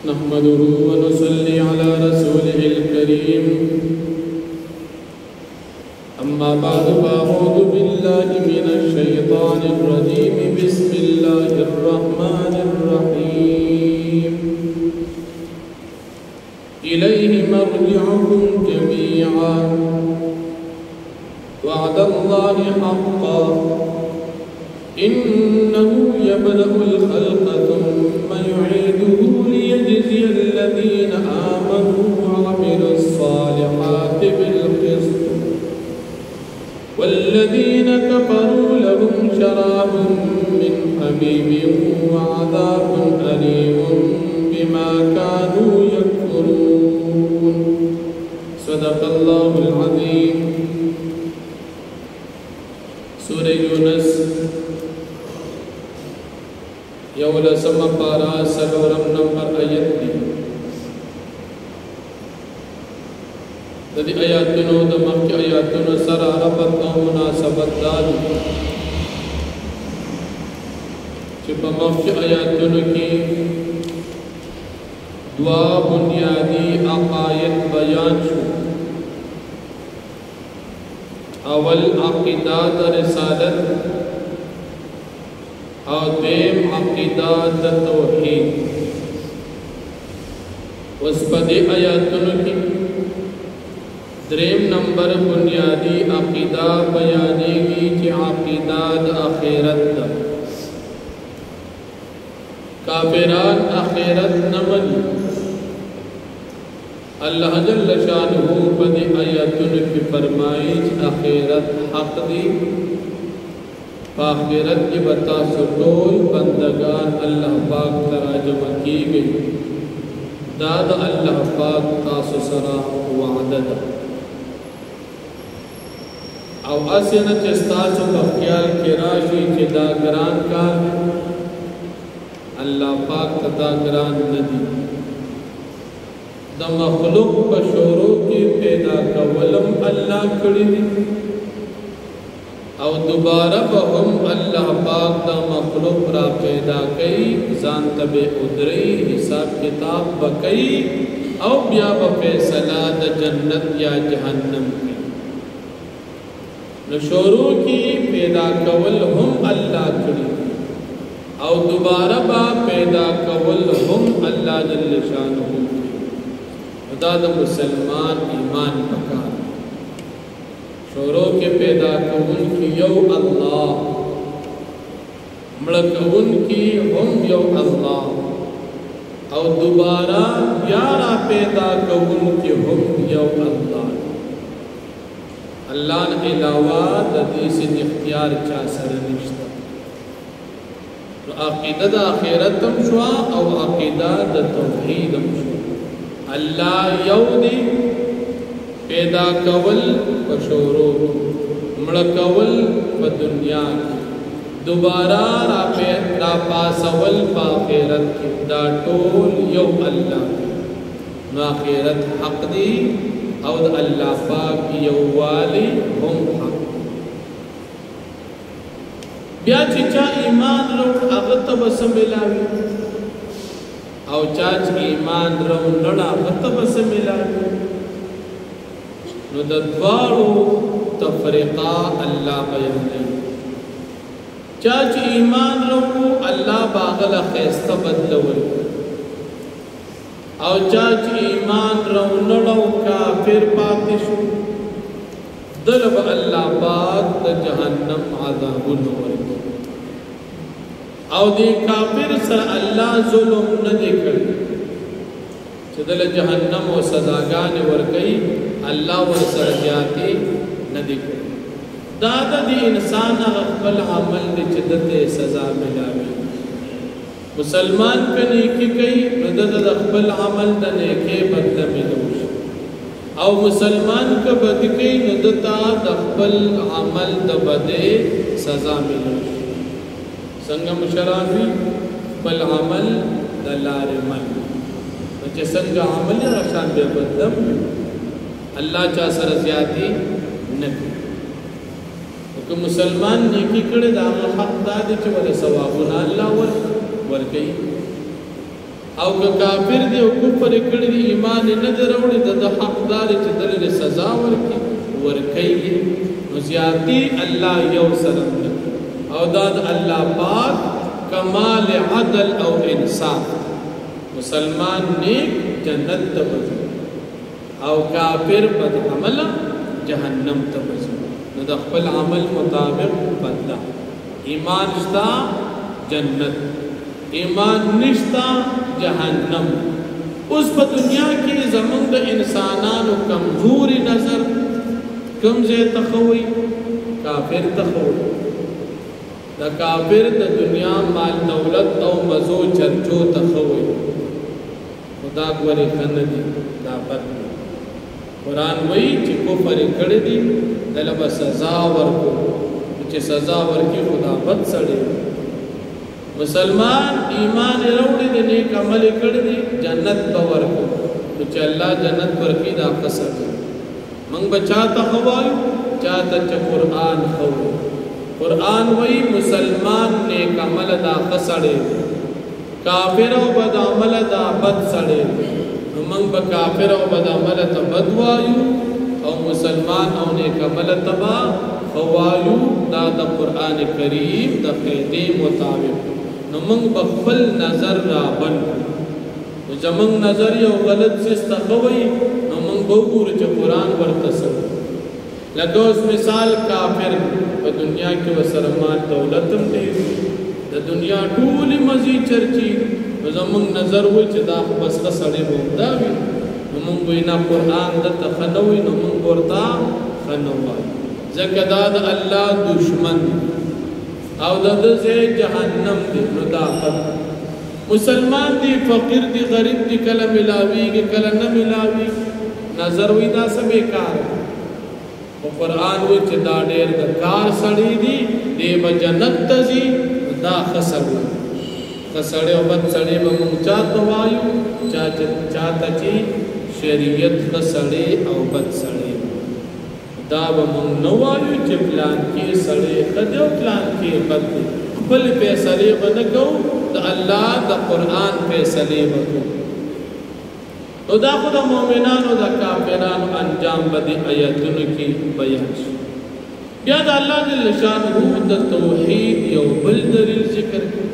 नहमदुहु व नुसल्ली अला रसूलिहिल करीम अम्मा बअद फ़अऊज़ु बिल्लाहि मिनश शैतानिर रजीम बिस्मिल्लाहिर रहमानिर रहीम इलैहि मर्जिउकुम जमीअन वअदल्लाहि हक़्क़न इन्नहु यबदउल खल्क़ थुम्मा युईदुहु लियजज़ियल लज़ीना आमनू वअमिलुस सालिहाति बिल क़िस्त वल्लज़ीना कफ़रू लहुम शराबुन मिन हमीमिन वअज़ाबुन अलीमुन बिमा कानू यकफ़ुरून। सदक़ल्लाहुल अज़ीम। सूरह यूनुस यौलसम पारा सलोरम नंबर आयत दी तदी आयातुनो द मक्की आयातुनो सर अरबत नो मुनासबत दारू चिप मक्की आयातुनो की दुआ बुनियादी अक़ायद बयान शु। अवल अक़ीदा द रिसालत और देम अक़ीदा द तौहीद। उस पदे आयातुन की द्रेम नंबर बुनियादी अक़ीदा बयानेगी कि अक़ीदा द आखिरत द काफिरान आखिरत न मनी। अल्लाह जल्ल शानुहु पदे आयातुन की फरमाइश आखिरत हक़ दी। आखिरत की बता सुटोल बंदगान अल्लाह पाक तराजमा की गई दाद अल्लाह पाक तासु सरा वादद और असन चस्तासु बख्याल के राशि चिदा ग्रान का अल्लाह पाक तदा ग्रान नदी द मखलूक बशोरों की पैदा का वलम अल्लाह कड़ी दी और दोबारा बहम अल्लाह पाक दा मखलूक रा पैदा कई जान तबे उदरी हिसाब किताब बकई और ब्या फैसला द जन्नत या जहन्नम की नशोरों की पैदा कवल हम अल्लाह करी और दोबारा बा पैदा कवल हम अल्लाह जल्ल शानुहु खुदा द मुसलमान ईमान पका शोरों के पैदा कउन की यौ अल्लाह मड़कउन की हम यौ अल्लाह और दोबारा यारा पैदा कउन की हम यौ अल्लाह। अल्लाह के अलावा ददी से इख्तियार चा सर निश्ता तो अक़ीदा द आखिरतम शुआ और अक़ीदा द तौहीदम शुआ। अल्लाह यौ दी पैदा कवल बशोरो मड़कवल ब दुनिया की दोबारा रापासवल पाखिरत की दाटोल यौ अल्लाह की आखिरत हक़ दी और अल्लाह पाक यौ वाली हम हक़ ब्या चिचा ईमान रो अगत बस मिलावी और चाच ईमान रो नड़ा अगत बस मिलावी नुदद्वारो तफरीक़ा अल्लाह बयाने चाच ईमान रखो अल्लाह बागल खैस्ता बदलवल और चाच ईमान रहो नड़ो काफिर पातिशु दलब अल्लाह पाक द जहन्नम आज़ाबुन वरक और दे काफिर सर अल्लाह जुल्म न देकर चदल जहन्नम और सजागान वरकई अल्लाह वर सर जाती न दिखे दादा दी इंसान अक़बल अमल ने चिदते सजा मिलावी मुसलमान पे नेकी कई मदद अक़बल अमल न नेके बदल मिलोश और मुसलमान का बद कई नदता अक़बल अमल द बदे सजा मिलोश संगम शराबी बल अमल दलार मन बच्चे संग अमल आसान बेबदम अल्लाह चा सर ज्यादा न तो मुसलमान नेकी करे दाम हक दादे च वले सवाबुन अल्लाह वर कई او که کافر دی او کفر کړی دی ایمان نه دروړي د حقدار چې دلته سزا ورکړي نو زیاتی الله یو سره او دا الله پاک کمال عدل او انصاف مسلمان نیک جنت ته ځي او کافر بد عمل جهنم ته ځي نو د خپل عمل مطابق بدلا ایمان شتا جنت ایمان نشتا جهنم اوس په دنیا کې زمونږ د انسانانو کمزوري نظر کم ځای تخوي کافر تخوي دا کافر د دنیا مال دولت او مزو چرچو تخوي خدا ګوري کنه دي دا بد قرآن وایي چې کفر کړی دي دله به سزا ورکو چې سزا ورکي خدا بد سړی مسلمان ایمان وروړي د نیک عمل کړی دي جنت به ورکو چې الله جنت ورکي دا قصر من بچا ته خوایو چاته چې قرآن خو قرآن وایي مسلمان نیک عمل دا قصړې کافر او بد عمل دا بد سړې من به کافر او بد عمل ته بد وایو او مسلمان او نیک عمل ته خوایو دا د قرآن کریم د قاعده مطابق نو من بخل نظر را بند زمون نظر یو غلط سیسته خوي نو من وګورو چې قرآن ورته سره لکه اوس مثال کافر په دنیا کې وسره مال دولت هم دی د دنیا ټولې مزي چرچی زمون نظر وای چې دا بس سړی ووندا وي نو موږ وینا قرآن د تخنوي نو موږ ورته خنوای ځکه دا د الله دشمن او د دې جهنم دی نو دا مسلمان دی فقیر دی غریب دی کله ملاویږي کله نه ملاویږي نظر وې دا څه بیکار او قرآن وې چې دا ډېر د کار سړی دی دی به جنت ته ځي دا خسړی خسړی او بد سړی به مونږ چاته وایو چاته چې شریعت خسړی او بد سړی دا به مونږ نه وایو چې پلان کې سړی خدای او پلان کې بد دی خپل فیصلې به نه کوو د الله د قرآن فیصلې وکړو نو دا خو د مؤمنانو د کافرانو انجام به د آیاتونو کې بیان شي بیا د الله جل شانه د توحید یو بل دلیل ذکر کړي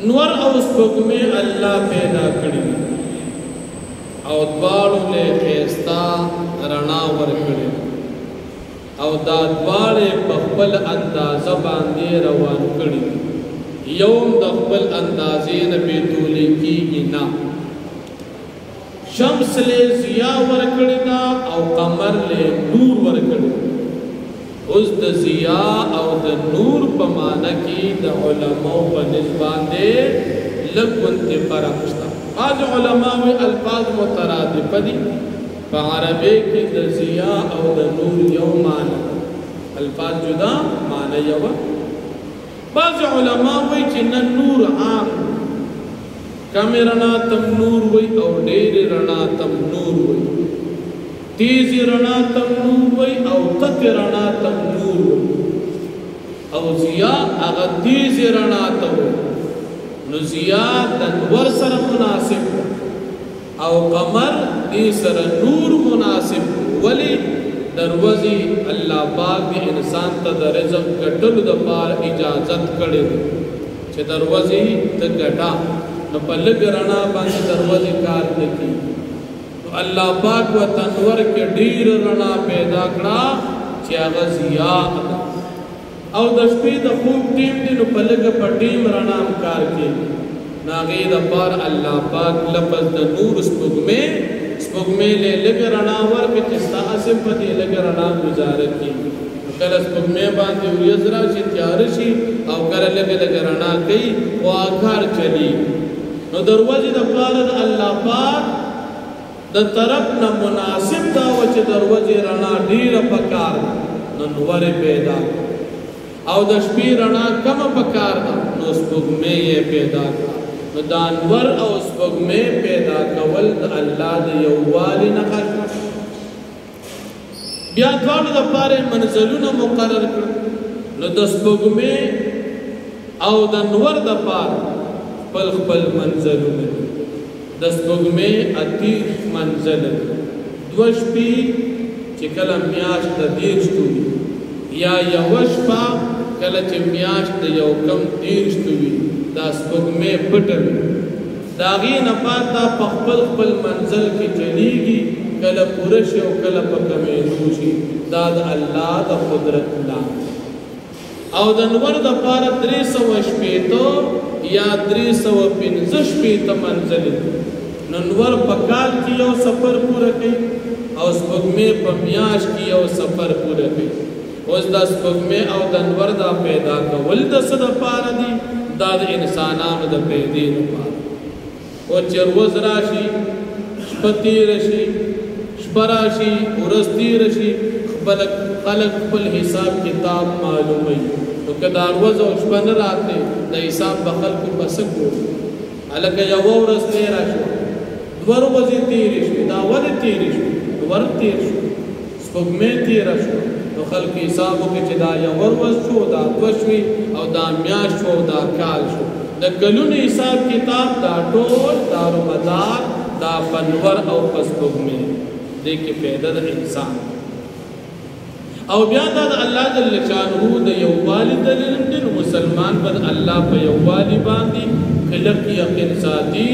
نور او سپوږمۍ الله پیدا کړي او دواړو له ښایسته رڼا ورکړي او دا دواړه په خپل اندازه باندې روان کړي یوم د خپل اندازې نه بیتولې کېږي نه شمس له ضیا ورکړي دا او قمر له نور ورکړي اوس د ضیا او د نور په معنی کې د علماء په نسبت لګونته فرق شته بعض علماء وی الفاظ مترادف دي په عربی کې د ضیا او د نور یو معنی الفاظ جدا معنی یو بعض علماء وی چې نور عام کم رڼا تم نور وی او ډېر رڼا تم نور وی تیز رڼا تم نور وی او تک رڼا تم نور وی او ضیا هغه تیز رڼا ته نو ضیا د نور سره مناسب او قمر دې سره نور مناسب ولی دروازي الله پاک دې انسان ته د رزق ګټلو د پاره اجازت کړي چې دروازي ته ګټا نو په لږ رڼا باندې دروازي کار کوي نو الله پاک و تنور کې ډیر رڼا پیدا کړه چې هغه ضیا او د شپې د خوب ټیم دې نو په لږ په ټیم رڼا کار کوي ناغې د پار الله پاک لفظ د نور سپوږمۍ له لږ رڼا ورکړي چې ستاسو په دې لږ رڼا گزاره کړي کله سپوږمۍ باندې ورځ راشي تیار شي او کله لږ رڼا کوي او اخر چلی نو دروازې د پار د الله پاک د طرف نه مناسب دا و چې دروازې رڼا ډیره پکار نو نور پیدا او د شپې رڼا کم پکار نو سپوږمۍ پیدا نو د انور او سپوږمۍ پیدا کول د الله د یووالي نه ښکاري بیا دواړو دپاره منزلونه مقرر کړل نو د سپوږمۍ او د انور دپاره خپل خپل منزلونه د سپوږمۍ اتیش منزل دوه شپې چې کله میاشت د 30 وي یا یوه شپه کله چې میاشت د یو کم 30 وي دا سپوږمۍ پټه وي د هغې نه بعد دا په خپل خپل منزل کې چلیږي کله پوره شي او کله په کمېدو شي دا د الله د قدرت لامل او د انور دپاره 360 یا 315 شپېته منزل نو انور په کال کې یو سفر پوره کوي او سپوږمۍ په میاشت کې یو سفر پوره کوي اوس دا سپوږمۍ او د انور دا پیدا کول د څه دپاره دي دا د انسانانو د پیدې دپاره او چې ورځ راشي شپه تېره شي شپه راشي ورځ تېره شي خلک خپل حساب کتاب معلوموي نو که دا ورځ او شپه نه راتلې د حساب به خلکو به څه کوي هلکه یوه ورځ تېره شوه دوه ورځې تېرې شوې دا ولې تېرې شوې ور تېر شو سپوږمۍ تېره شوه نو خلک حساب وکړي چې دا یوه ورځ شو دا دوه شوې او دا میاشت شو او دا کال شو د کلونو حساب کتاب دا ټول دارومدار دا پنور او په سپوږمۍ دې کې پیدا د انسان او بیا دا د الله جل شانه د یووالي دلیل دی مسلمان پر الله په یووالي باندې کلک یقین ساتي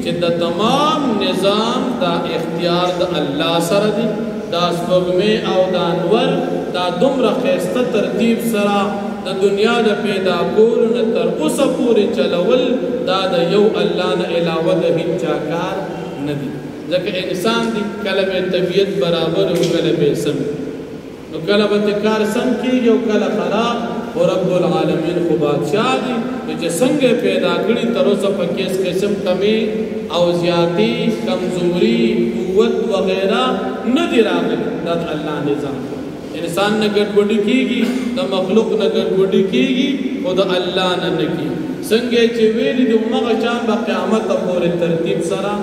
چې د تمام نظام دا اختیار د الله سره دی دا سپوږمۍ او دا انور دا دومره ښایسته ترتیب سره د دنیا د پیدا کولو نه تر اوسه پورې چلول دا د یو الله نه علاوه د هیڅ چا کار نه دی ځکه انسان دی کله به طبیعت برابر او کله به سم نو کله به کار سم کېږي او کله خراب او رب العالمین خو بادشاه دی چې څنګه پیدا کړي تر اوسه په کیس قسم کمی او زیاتی کمزوری قوت وغیرہ نه دی راغلی دا د الله نظام انسان نه ګډوډي کېږي د مخلوق نه ګډوډي کېږي او د الله نه نه کېږي څنګه چې ویلي دي همغه شان به قیامت پورې ترتیب سره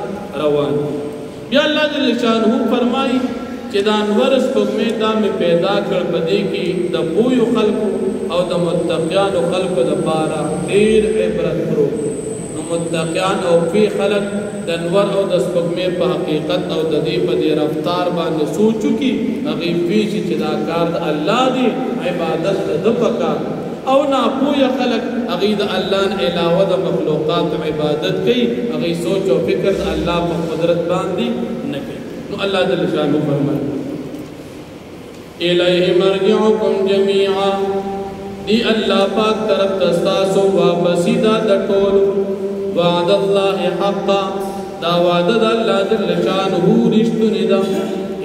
روان بیا الله جل شانه فرمایي چې دا انور سپوږمۍ دا مې پیدا کړ په دې کې د پوهو خلکو او د متقیانو خلکو دپاره ډېر عبرت پروت نو متقیان او پوه خلک د انور او د سپوږمۍ په حقیقت او د دې په دې رفتار باندې سوچ وکړي هغې پوه شي چې دا کار د الله دی عبادت د ده پکار او ناپوهه خلک هغې د الله نه علاوه د مخلوقاتو عبادت کوي هغې سوچ او فکر د الله په قدرت باندې نه کوي نو الله جل شانه فرمایي الیه مرجعکم جمیعا دی الله پاک طرف تستاسو واپسی دا د ټولو وعد الله حقا دا وعده د الله جل شانه رښتونې ده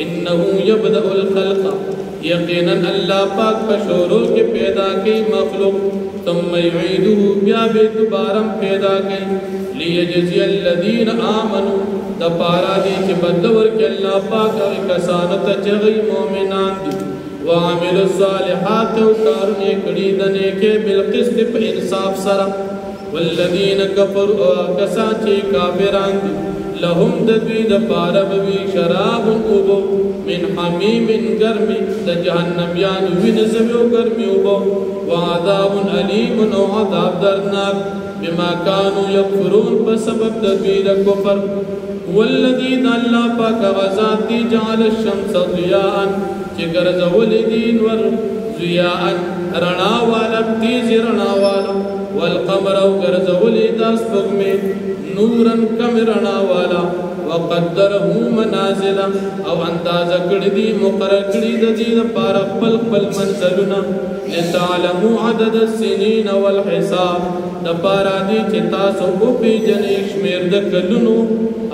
انه یبدأ الخلق یقینا الله پاک په شروع کې پیدا کوي مخلوق ثم یعیده بیا به دوباره پیدا کوي لیجزی الذین آمنوا د پارا دی چې بدل ورکړي الله پاک هغه کسانو ته چې هغوی مؤمنان دي وعملوا الصالحات او کارونه کړي د نیکۍ بالقسط په انصاف سره والذین کفروا کسان چې کافران دي لهم د دوی د پاره به شراب اوبو من حمیم ګرمي د جهنميانو وینې زمو ګرمي اوبو وعذاب علیم او عذاب دردناک بما كانوا يكفرون بسبب د دوی د کفر والذین الله پاک غزاد جعل الشمس ضیاء چې ګرځولې دي نور ضیاء رڼا والا تیز رڼا والا والقمر او ګرځولې د سپوږمۍ نورن کم رڼا والا وقدره منازل او اندازه کړی دي مقرر کړی د دې لپاره خپل خپل منزلونه لتعلموا عدد السنين والحساب د پاره دي چې تاسو په پیژنې شمیر د کلونو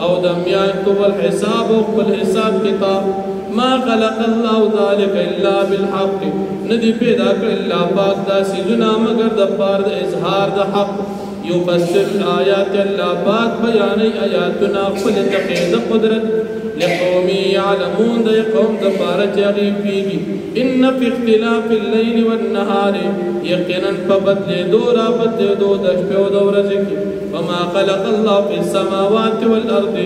او د میاشتو والحساب او خپل حساب کتاب ما خلق الله ذلك الا بالحق ندی پیدا کړ الله پاک دا سيزونه مگر د پاره د اظهار د حق يفسر آيات الله پاک بیان آیاتنا خپل تقید قدرت لقوم يعلمون د قوم د پاره چغي پیږي ان في اختلاف الليل والنهار يقينا فبدل دورا بدل دو د شپه او د ورځې کې وما خلق الله في السماوات والارض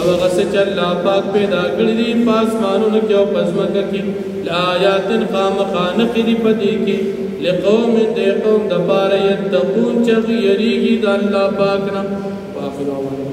او غسچ الله پاک پیدا کړی دي پاسمانونو کې او پزماکه کې لآیات خامخانق دي پدې کې لقوم دے قوم دپار یتقون چغ یریگی دا اللہ پاکنا واخر آوانا